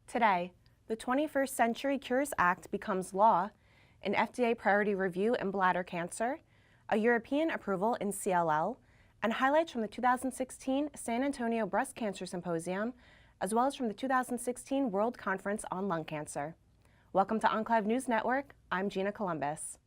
Today, the 21st Century Cures Act becomes law, an FDA priority review in bladder cancer, a European approval in CLL, and highlights from the 2016 San Antonio Breast Cancer Symposium, as well as from the 2016 World Conference on Lung Cancer. Welcome to Enclave News Network. I'm Gina Columbus.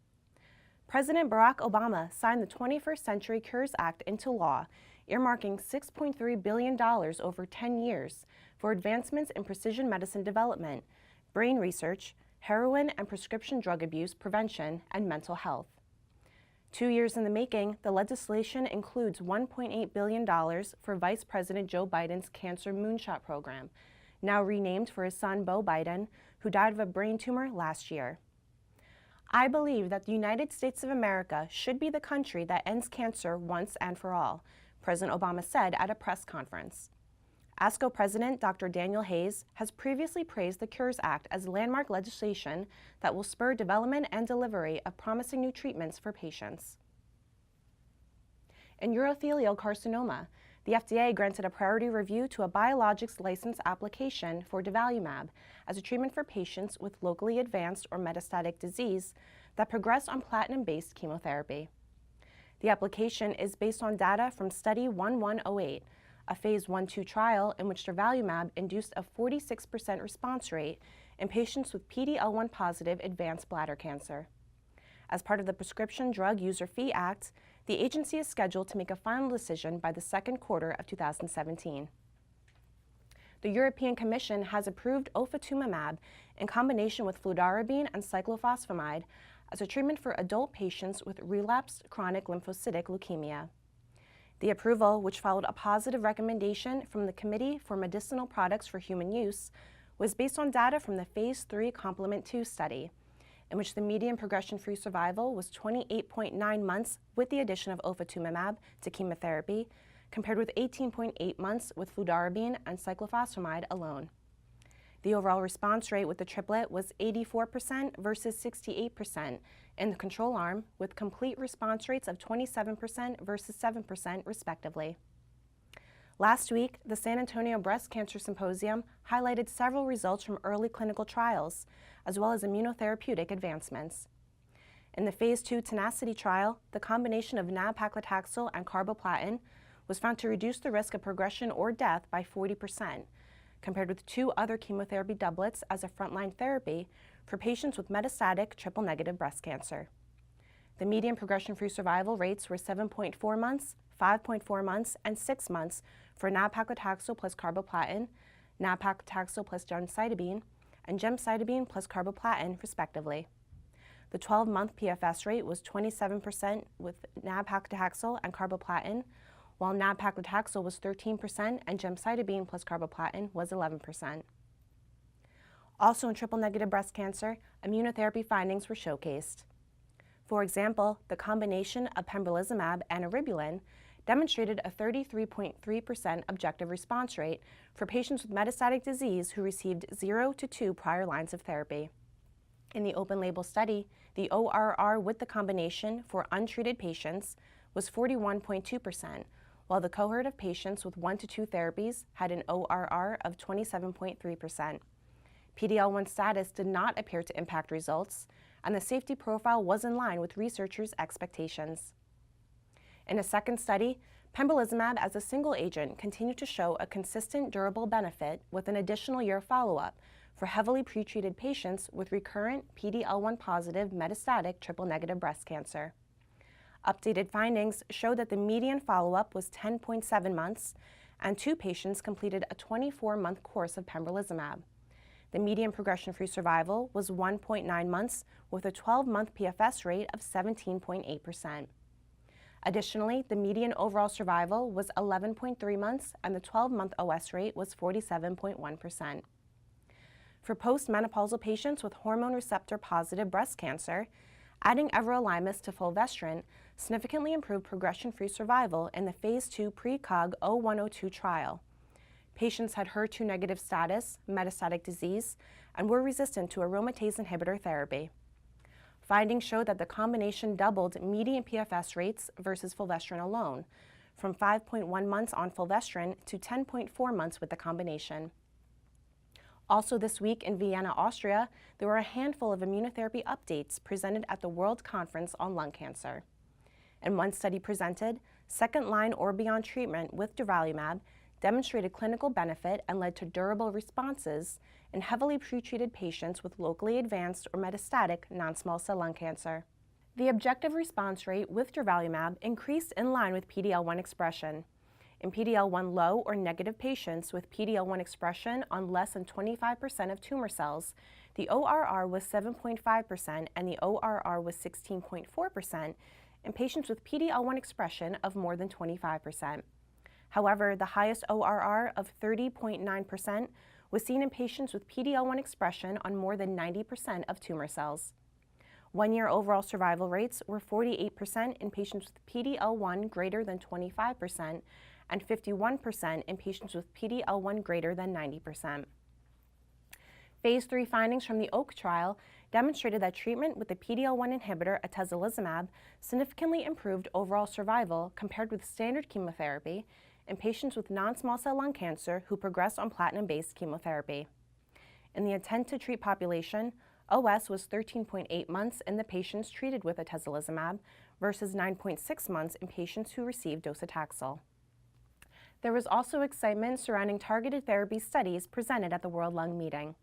President Barack Obama signed the 21st Century Cures Act into law, earmarking $6.3 billion over 10 years for advancements in precision medicine development, brain research, heroin and prescription drug abuse prevention, and mental health. 2 years in the making, the legislation includes $1.8 billion for Vice President Joe Biden's Cancer Moonshot program, now renamed for his son Beau Biden, who died of a brain tumor last year. I believe that the United States of America should be the country that ends cancer once and for all, President Obama said at a press conference. ASCO President Dr. Daniel Hayes has previously praised the Cures Act as landmark legislation that will spur development and delivery of promising new treatments for patients. In urothelial carcinoma, the FDA granted a priority review to a biologics license application for durvalumab as a treatment for patients with locally advanced or metastatic disease that progress on platinum-based chemotherapy. The application is based on data from Study 1108, a phase 1-2 trial in which durvalumab induced a 46% response rate in patients with PD-L1 positive advanced bladder cancer. As part of the Prescription Drug User Fee Act, the agency is scheduled to make a final decision by the second quarter of 2017. The European Commission has approved ofatumumab in combination with fludarabine and cyclophosphamide as a treatment for adult patients with relapsed chronic lymphocytic leukemia. The approval, which followed a positive recommendation from the Committee for Medicinal Products for Human Use, was based on data from the Phase 3 Complement-2 study, in which the median progression-free survival was 28.9 months with the addition of ofatumumab to chemotherapy, compared with 18.8 months with fludarabine and cyclophosphamide alone. The overall response rate with the triplet was 84% versus 68% in the control arm, with complete response rates of 27% versus 7% respectively. Last week, the San Antonio Breast Cancer Symposium highlighted several results from early clinical trials, as well as immunotherapeutic advancements. In the Phase 2 Tenacity trial, the combination of nab-paclitaxel and carboplatin was found to reduce the risk of progression or death by 40%, compared with 2 other chemotherapy doublets as a frontline therapy for patients with metastatic triple-negative breast cancer. The median progression-free survival rates were 7.4 months, 5.4 months, and 6 months for nab-paclitaxel plus carboplatin, nab-paclitaxel plus gemcitabine, and gemcitabine plus carboplatin, respectively. The 12-month PFS rate was 27% with nab-paclitaxel and carboplatin, while nab-paclitaxel was 13% and gemcitabine plus carboplatin was 11%. Also in triple-negative breast cancer, immunotherapy findings were showcased. For example, the combination of pembrolizumab and eribulin demonstrated a 33.3% objective response rate for patients with metastatic disease who received 0 to 2 prior lines of therapy. In the open-label study, the ORR with the combination for untreated patients was 41.2%, while the cohort of patients with 1 to 2 therapies had an ORR of 27.3%. PD-L1 status did not appear to impact results, and the safety profile was in line with researchers' expectations. In a second study, pembrolizumab as a single agent continued to show a consistent durable benefit with an additional year follow-up for heavily pretreated patients with recurrent PD-L1 positive metastatic triple-negative breast cancer. Updated findings show that the median follow-up was 10.7 months, and 2 patients completed a 24-month course of pembrolizumab. The median progression-free survival was 1.9 months, with a 12-month PFS rate of 17.8%. Additionally, the median overall survival was 11.3 months, and the 12-month OS rate was 47.1%. For postmenopausal patients with hormone receptor-positive breast cancer, adding everolimus to fulvestrant significantly improved progression-free survival in the Phase 2 PreCog 0102 trial. Patients had HER2-negative status, metastatic disease, and were resistant to aromatase inhibitor therapy. Findings showed that the combination doubled median PFS rates versus fulvestrant alone, from 5.1 months on fulvestrant to 10.4 months with the combination. Also this week in Vienna, Austria, there were a handful of immunotherapy updates presented at the World Conference on Lung Cancer. In one study presented, second-line or beyond treatment with durvalumab demonstrated clinical benefit and led to durable responses in heavily pretreated patients with locally advanced or metastatic non-small cell lung cancer. The objective response rate with durvalumab increased in line with PD-L1 expression. In PD-L1 low or negative patients with PD-L1 expression on less than 25% of tumor cells, the ORR was 7.5% and the ORR was 16.4% in patients with PD-L1 expression of more than 25%. However, the highest ORR of 30.9% was seen in patients with PD-L1 expression on more than 90% of tumor cells. One-year overall survival rates were 48% in patients with PD-L1 greater than 25% and 51% in patients with PD-L1 greater than 90%. Phase 3 findings from the OAK trial demonstrated that treatment with the PD-L1 inhibitor atezolizumab significantly improved overall survival compared with standard chemotherapy in patients with non-small cell lung cancer who progressed on platinum-based chemotherapy. In the intent-to-treat population, OS was 13.8 months in the patients treated with atezolizumab versus 9.6 months in patients who received docetaxel. There was also excitement surrounding targeted therapy studies presented at the World Lung Meeting.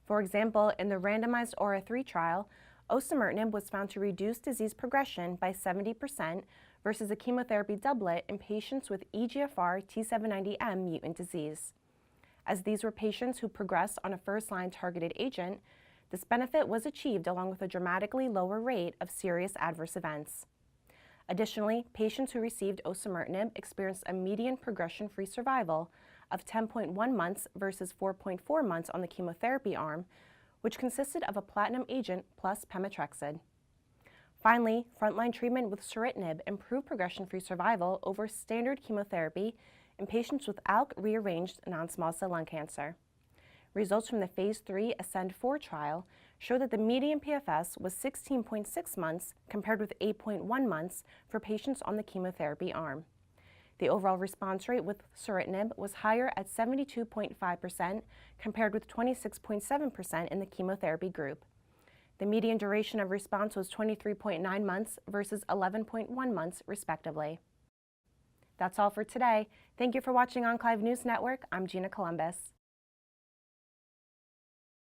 For example, in the randomized AURA3 trial, osimertinib was found to reduce disease progression by 70% versus a chemotherapy doublet in patients with EGFR T790M mutant disease. As these were patients who progressed on a first-line targeted agent, this benefit was achieved along with a dramatically lower rate of serious adverse events. Additionally, patients who received osimertinib experienced a median progression-free survival of 10.1 months versus 4.4 months on the chemotherapy arm, which consisted of a platinum agent plus pemetrexed. Finally, frontline treatment with sunitinib improved progression-free survival over standard chemotherapy in patients with ALK-rearranged non-small cell lung cancer. Results from the Phase 3 ASCEND-4 trial show that the median PFS was 16.6 months compared with 8.1 months for patients on the chemotherapy arm. The overall response rate with sunitinib was higher at 72.5% compared with 26.7% in the chemotherapy group. The median duration of response was 23.9 months versus 11.1 months, respectively. That's all for today. Thank you for watching Enclave News Network. I'm Gina Columbus.